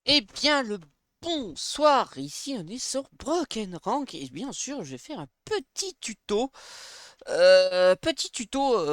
Eh bien, le bonsoir, ici on est sur Broken Rank et bien sûr je vais faire un petit tuto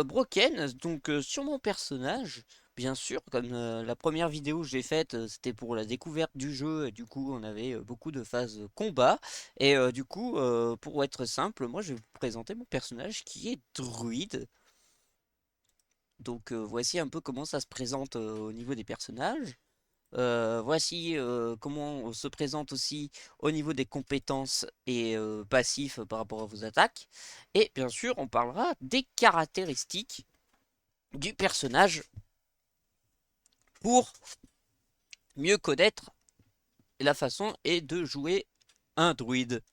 Broken, donc sur mon personnage, bien sûr, comme la première vidéo que j'ai faite, c'était pour la découverte du jeu et du coup on avait beaucoup de phases combat et du coup pour être simple, moi je vais vous présenter mon personnage qui est druide. Donc voici un peu comment ça se présente au niveau des personnages. Voici comment se présente aussi au niveau des compétences et passifs par rapport à vos attaques. Et bien sûr, on parlera des caractéristiques du personnage pour mieux connaître la façon et de jouer un druide.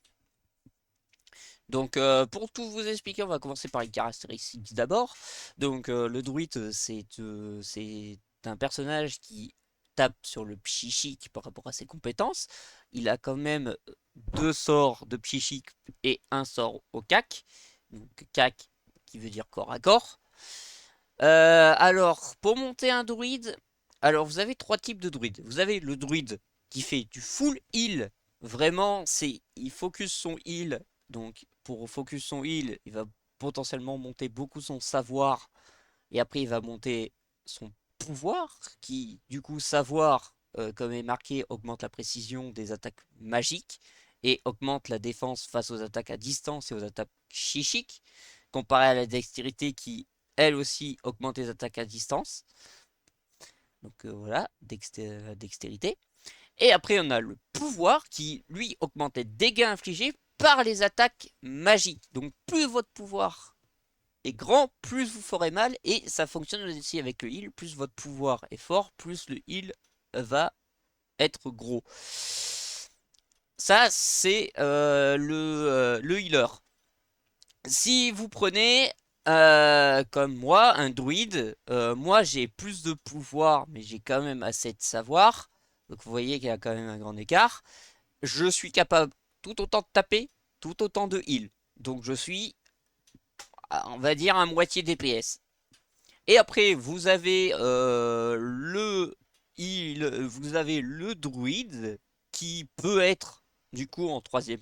Donc pour tout vous expliquer, on va commencer par les caractéristiques d'abord. Donc le druide, c'est un personnage qui tape sur le psychique par rapport à ses compétences. Il a quand même deux sorts de psychique et un sort au cac. Donc cac qui veut dire corps à corps. Alors pour monter un druide, alors vous avez trois types de druides. Vous avez le druide qui fait du full heal. Vraiment, il focus son heal. Donc pour focus son heal, il va potentiellement monter beaucoup son savoir et après il va monter son pouvoir qui du coup savoir comme est marqué augmente la précision des attaques magiques et augmente la défense face aux attaques à distance et aux attaques psychiques comparé à la dextérité qui elle aussi augmente les attaques à distance. Donc voilà, dextérité. Et après, on a le pouvoir qui, lui, augmente les dégâts infligés par les attaques magiques. Donc plus votre pouvoir est grand, plus vous ferez mal. Et ça fonctionne aussi avec le heal. Plus votre pouvoir est fort, plus le heal va être gros. Ça, c'est le healer. Si vous prenez comme moi un druide, moi j'ai plus de pouvoir, mais j'ai quand même assez de savoir. Donc vous voyez qu'il y a quand même un grand écart. Je suis capable tout autant de taper, tout autant de heal. Donc je suis, on va dire, à moitié DPS. Et après, vous avez vous avez le druide qui peut être du coup en troisième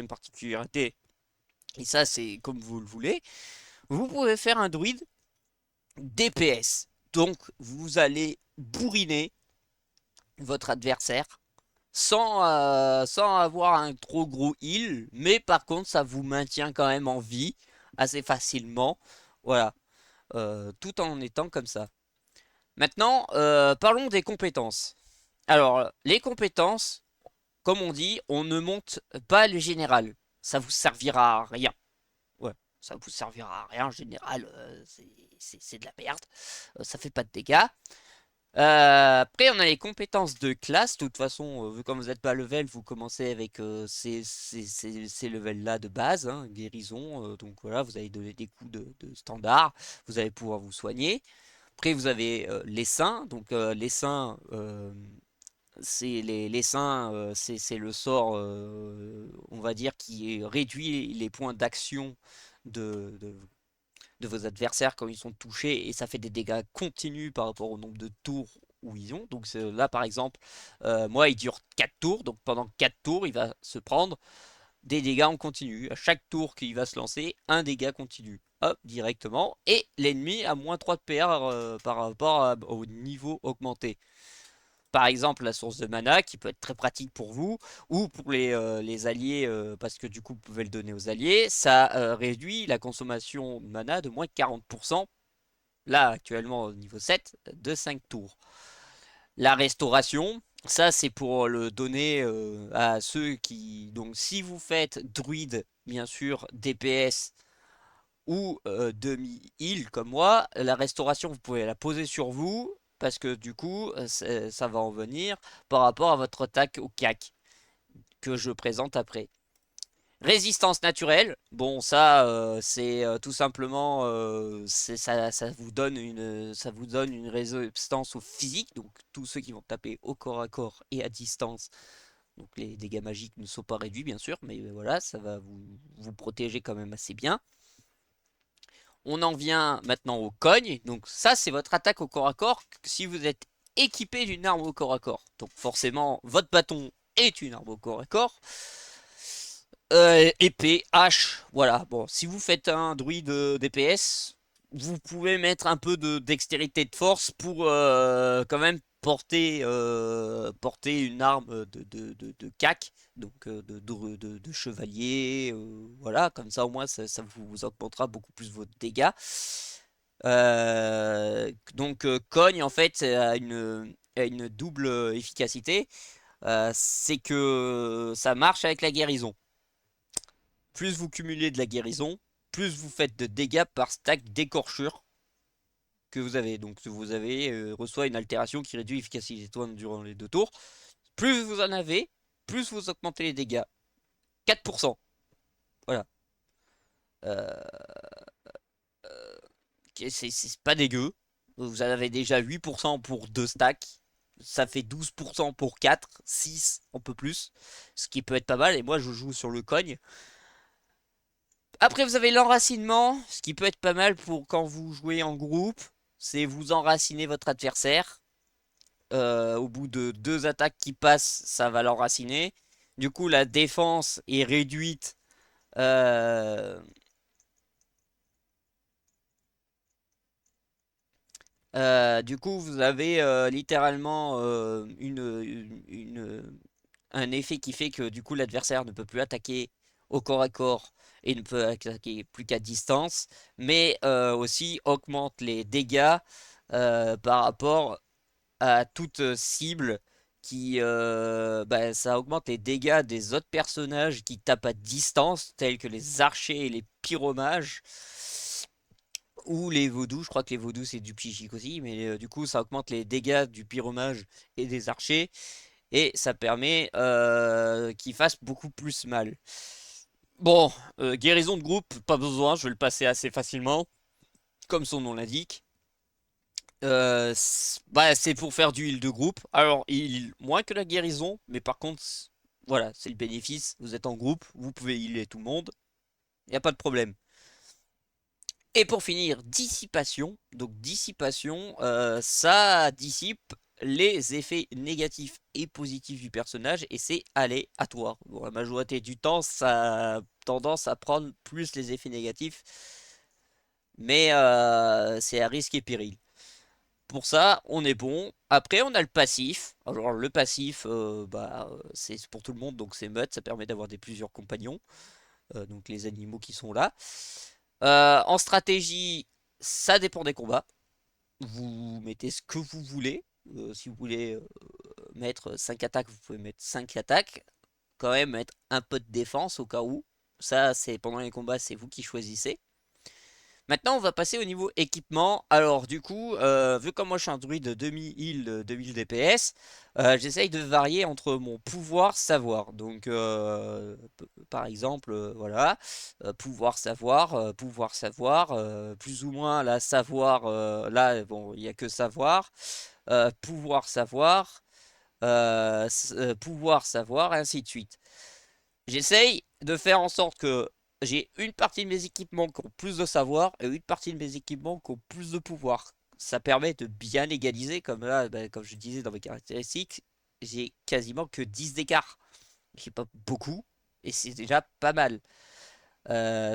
particularité. Et ça, c'est comme vous le voulez. Vous pouvez faire un druide DPS. Donc, vous allez bourriner votre adversaire sans avoir un trop gros heal. Mais par contre, ça vous maintient quand même en vie assez facilement. Voilà. Tout en étant comme ça. Maintenant, parlons des compétences. Alors, les compétences, comme on dit, on ne monte pas le général. Ça vous servira à rien. Ouais, ça vous servira à rien en général, c'est de la merde. Ça fait pas de dégâts. Après, on a les compétences de classe. De toute façon, vu comme vous n'êtes pas level, vous commencez avec ces levels-là de base, hein, guérison. Donc voilà, vous allez donner des coups de standard. Vous allez pouvoir vous soigner. Après, vous avez les saints. Donc les saints, les saints, c'est le sort, on va dire, qui réduit les points d'action de, de, de vos adversaires quand ils sont touchés et ça fait des dégâts continus par rapport au nombre de tours où ils ont. Donc là par exemple, moi il dure 4 tours, donc pendant 4 tours il va se prendre des dégâts en continu. À chaque tour qu'il va se lancer, un dégât continu. Hop, directement. Et l'ennemi a moins 3 de PR par rapport au niveau augmenté. Par exemple, la source de mana qui peut être très pratique pour vous ou pour les alliés, parce que du coup, vous pouvez le donner aux alliés. Ça réduit la consommation de mana de moins de 40%. Là, actuellement, au niveau 7, de 5 tours. La restauration, ça, c'est pour le donner à ceux qui. Donc, si vous faites druide, bien sûr, DPS ou demi-heal comme moi, la restauration, vous pouvez la poser sur vous parce que du coup, ça va en venir par rapport à votre attaque au CAC que je présente après. Résistance naturelle, bon ça c'est tout simplement ça vous donne une résistance au physique, donc tous ceux qui vont taper au corps à corps et à distance, donc les dégâts magiques ne sont pas réduits bien sûr, mais voilà ça va vous protéger quand même assez bien. On en vient maintenant au cogne. Donc ça, c'est votre attaque au corps à corps si vous êtes équipé d'une arme au corps à corps. Donc forcément, votre bâton est une arme au corps à corps. Épée, hache, voilà. Bon, si vous faites un druide DPS, vous pouvez mettre un peu de dextérité de force pour quand même porter une arme de cac, donc de chevalier, voilà, comme ça au moins ça vous augmentera beaucoup plus vos dégâts. Cogne en fait a une double efficacité. C'est que ça marche avec la guérison. Plus vous cumulez de la guérison, plus vous faites de dégâts par stack d'écorchure que vous avez. Donc vous avez reçoit une altération qui réduit l'efficacité durant les 2 tours. Plus vous en avez, plus vous augmentez les dégâts. 4%. Voilà. Euh, c'est pas dégueu. Vous en avez déjà 8% pour 2 stacks. Ça fait 12% pour 4, 6, un peu plus. Ce qui peut être pas mal. Et moi, je joue sur le cogne. Après, vous avez l'enracinement, ce qui peut être pas mal pour quand vous jouez en groupe. C'est vous enraciner votre adversaire. Au bout de 2 attaques qui passent, ça va l'enraciner. Du coup, la défense est réduite. euh, du coup, vous avez littéralement un effet qui fait que du coup l'adversaire ne peut plus attaquer au corps à corps et ne peut attaquer plus qu'à distance, mais aussi augmente les dégâts par rapport à toute cible ça augmente les dégâts des autres personnages qui tapent à distance, tels que les archers et les pyromages. Ou les vaudous, je crois que les vaudous c'est du psychique aussi, mais du coup ça augmente les dégâts du pyromage et des archers, et ça permet qu'ils fassent beaucoup plus mal. Bon, guérison de groupe, pas besoin, je vais le passer assez facilement, comme son nom l'indique. C'est pour faire du heal de groupe. Alors, il heal moins que la guérison, mais par contre, voilà, c'est le bénéfice. Vous êtes en groupe, vous pouvez healer tout le monde, il n'y a pas de problème. Et pour finir, dissipation. Donc dissipation, ça dissipe les effets négatifs et positifs du personnage et c'est aléatoire. Bon, la majorité du temps, ça a tendance à prendre plus les effets négatifs, mais c'est à risque et péril. Pour ça, on est bon. Après, on a le passif. Alors le passif, c'est pour tout le monde, donc c'est mode, ça permet d'avoir des plusieurs compagnons, donc les animaux qui sont là. En stratégie, ça dépend des combats. Vous mettez ce que vous voulez. Si vous voulez mettre 5 attaques, vous pouvez mettre 5 attaques. Quand même mettre un peu de défense au cas où. Ça, c'est pendant les combats, c'est vous qui choisissez. Maintenant, on va passer au niveau équipement. Alors, du coup, vu comme moi je suis un druide demi-heal, 2000 DPS, j'essaye de varier entre mon pouvoir savoir. Donc, par exemple, voilà, pouvoir savoir, plus ou moins la savoir. Là, bon, il n'y a que savoir, pouvoir savoir, pouvoir savoir, et ainsi de suite. J'essaye de faire en sorte que j'ai une partie de mes équipements qui ont plus de savoir et une partie de mes équipements qui ont plus de pouvoir. Ça permet de bien égaliser, comme là, comme je disais dans mes caractéristiques, j'ai quasiment que 10 d'écart. J'ai pas beaucoup, et c'est déjà pas mal.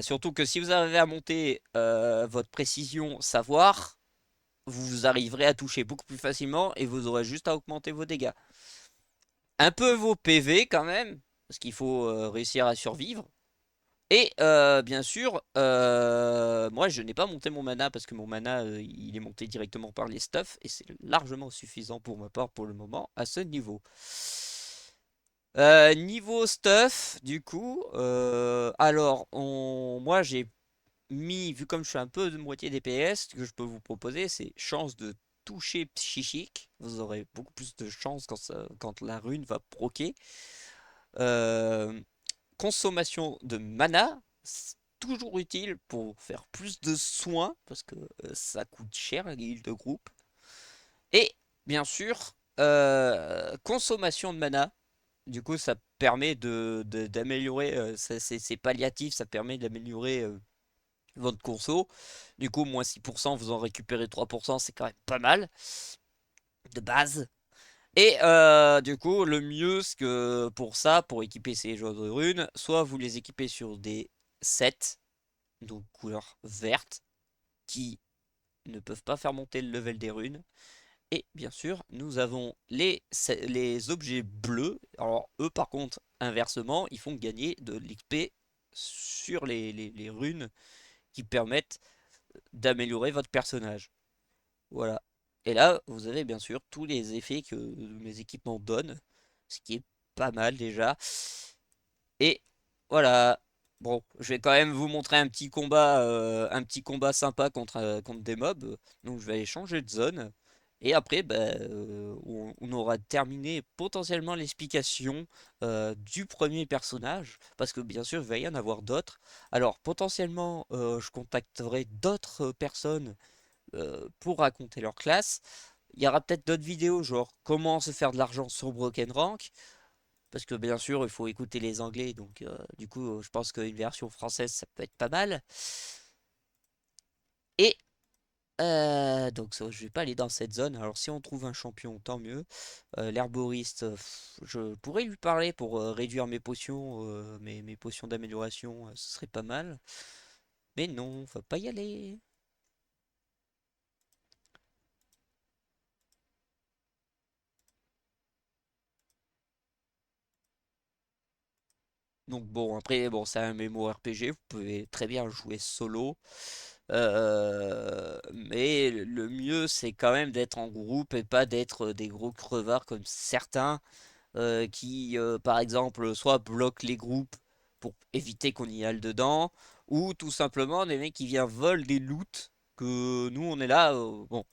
Surtout que si vous arrivez à monter votre précision savoir, vous arriverez à toucher beaucoup plus facilement et vous aurez juste à augmenter vos dégâts. Un peu vos PV quand même, parce qu'il faut réussir à survivre. Et bien sûr, moi je n'ai pas monté mon mana parce que mon mana il est monté directement par les stuffs et c'est largement suffisant pour ma part pour le moment à ce niveau. Niveau stuff, du coup, moi j'ai mis, vu comme je suis un peu de moitié DPS, ce que je peux vous proposer, c'est chance de toucher psychique. Vous aurez beaucoup plus de chance quand la rune va proquer. Euh, Consommation de mana, c'est toujours utile pour faire plus de soins, parce que ça coûte cher les heals de groupe. Et bien sûr, consommation de mana, du coup ça permet d'améliorer, c'est palliatif, ça permet d'améliorer votre conso. Du coup, moins 6%, vous en récupérez 3%, c'est quand même pas mal. de base. Et du coup, le mieux ce que pour ça, pour équiper ces joueurs de runes, soit vous les équipez sur des sets, donc couleur verte, qui ne peuvent pas faire monter le level des runes. Et bien sûr, nous avons les objets bleus. Alors eux, par contre, inversement, ils font gagner de l'XP sur les runes qui permettent d'améliorer votre personnage. Voilà. Et là, vous avez bien sûr tous les effets que mes équipements donnent, ce qui est pas mal déjà. Et voilà. Bon, je vais quand même vous montrer un petit combat sympa contre des mobs. Donc je vais aller changer de zone. Et après, bah, on aura terminé potentiellement l'explication du premier personnage. Parce que bien sûr, il va y en avoir d'autres. Alors potentiellement, je contacterai d'autres personnes pour raconter leur classe. Il y aura peut-être d'autres vidéos, genre comment se faire de l'argent sur Broken Rank. Parce que bien sûr, il faut écouter les Anglais, donc du coup, je pense qu'une version française, ça peut être pas mal. Et donc ça, je vais pas aller dans cette zone. Alors si on trouve un champion, tant mieux. L'herboriste, je pourrais lui parler pour réduire mes potions, mes potions d'amélioration, ce serait pas mal. Mais non, faut pas y aller. Donc bon, après, bon, c'est un MMORPG, vous pouvez très bien jouer solo. Mais le mieux, c'est quand même d'être en groupe et pas d'être des gros crevards comme certains qui, par exemple, soit bloquent les groupes pour éviter qu'on y aille dedans, ou tout simplement des mecs qui viennent voler des loots que nous, on est là. Bon,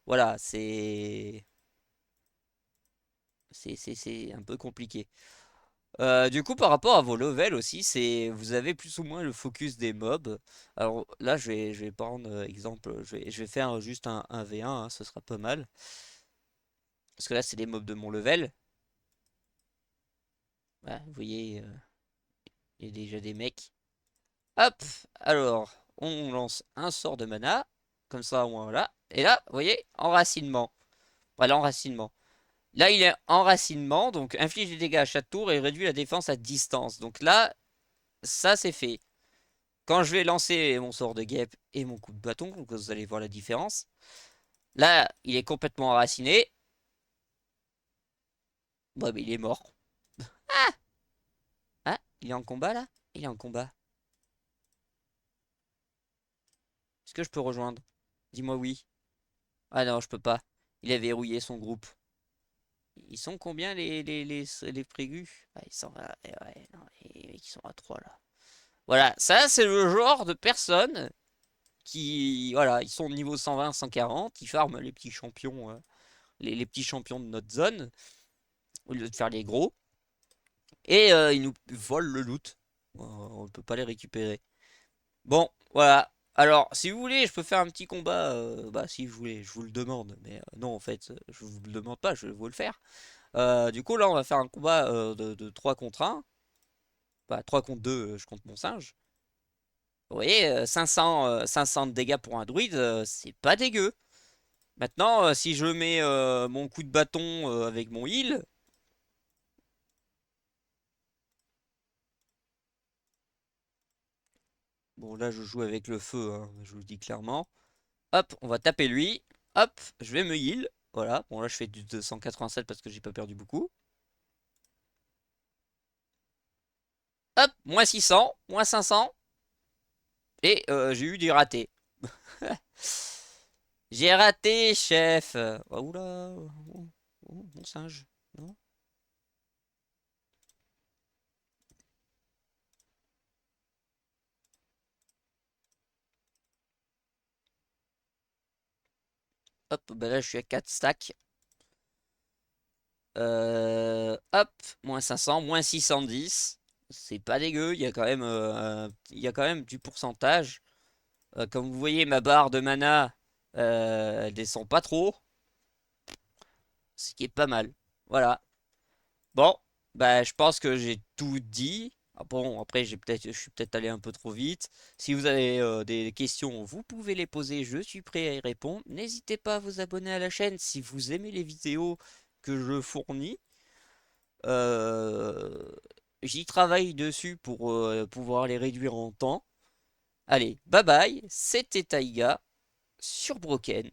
voilà, c'est un peu compliqué. Du coup, par rapport à vos levels aussi, c'est vous avez plus ou moins le focus des mobs. Alors là, je vais prendre exemple, je vais faire juste un V1, hein, ce sera pas mal. Parce que là, c'est des mobs de mon level. Voilà, vous voyez, il y a déjà des mecs. Hop, alors, on lance un sort de mana. Comme ça, au moins, voilà. Et là, vous voyez, enracinement. Voilà, enracinement. Là, il est enracinement, donc inflige des dégâts à chaque tour et réduit la défense à distance. Donc là, ça, c'est fait. Quand je vais lancer mon sort de guêpe et mon coup de bâton, donc vous allez voir la différence. Là, il est complètement enraciné. Bon, mais il est mort. Ah, il est en combat là? Il est en combat. Est-ce que je peux rejoindre? Dis-moi oui. Ah non, je peux pas. Il a verrouillé son groupe. Ils sont combien les prégus? Ah, ils sont ouais, non, les mecs, ils sont à 3 là. Voilà, ça c'est le genre de personnes qui, voilà, ils sont niveau 120, 140, ils farment les petits champions, les petits champions de notre zone, au lieu de faire les gros. Et ils nous volent le loot. On ne peut pas les récupérer. Bon, voilà. Alors, si vous voulez, je peux faire un petit combat. Bah, si vous voulez, je vous le demande. Mais non, en fait, je vous le demande pas, je vais vous le faire. Du coup, là, on va faire un combat de 3 contre 1. Bah, 3 contre 2, je compte mon singe. Vous voyez, 500 de dégâts pour un druide, c'est pas dégueu. Maintenant, si je mets mon coup de bâton avec mon heal, bon, là, je joue avec le feu, hein, je vous le dis clairement. Hop, on va taper lui. Hop, je vais me heal. Voilà, bon là je fais du 287 parce que j'ai pas perdu beaucoup. Hop, moins 600, moins 500. Et j'ai eu du raté. J'ai raté, chef. Oh, oula, mon singe. Non. Hop, bah là je suis à 4 stacks. Hop, moins 500, moins 610. C'est pas dégueu, il y a quand même du pourcentage. Comme vous voyez, ma barre de mana, elle descend pas trop. Ce qui est pas mal. Voilà. Bon, bah je pense que j'ai tout dit. Ah bon, après, je suis peut-être allé un peu trop vite. Si vous avez des questions, vous pouvez les poser, je suis prêt à y répondre. N'hésitez pas à vous abonner à la chaîne si vous aimez les vidéos que je fournis. Euh, J'y travaille dessus pour pouvoir les réduire en temps. Allez, bye bye, c'était Taïga sur Broken.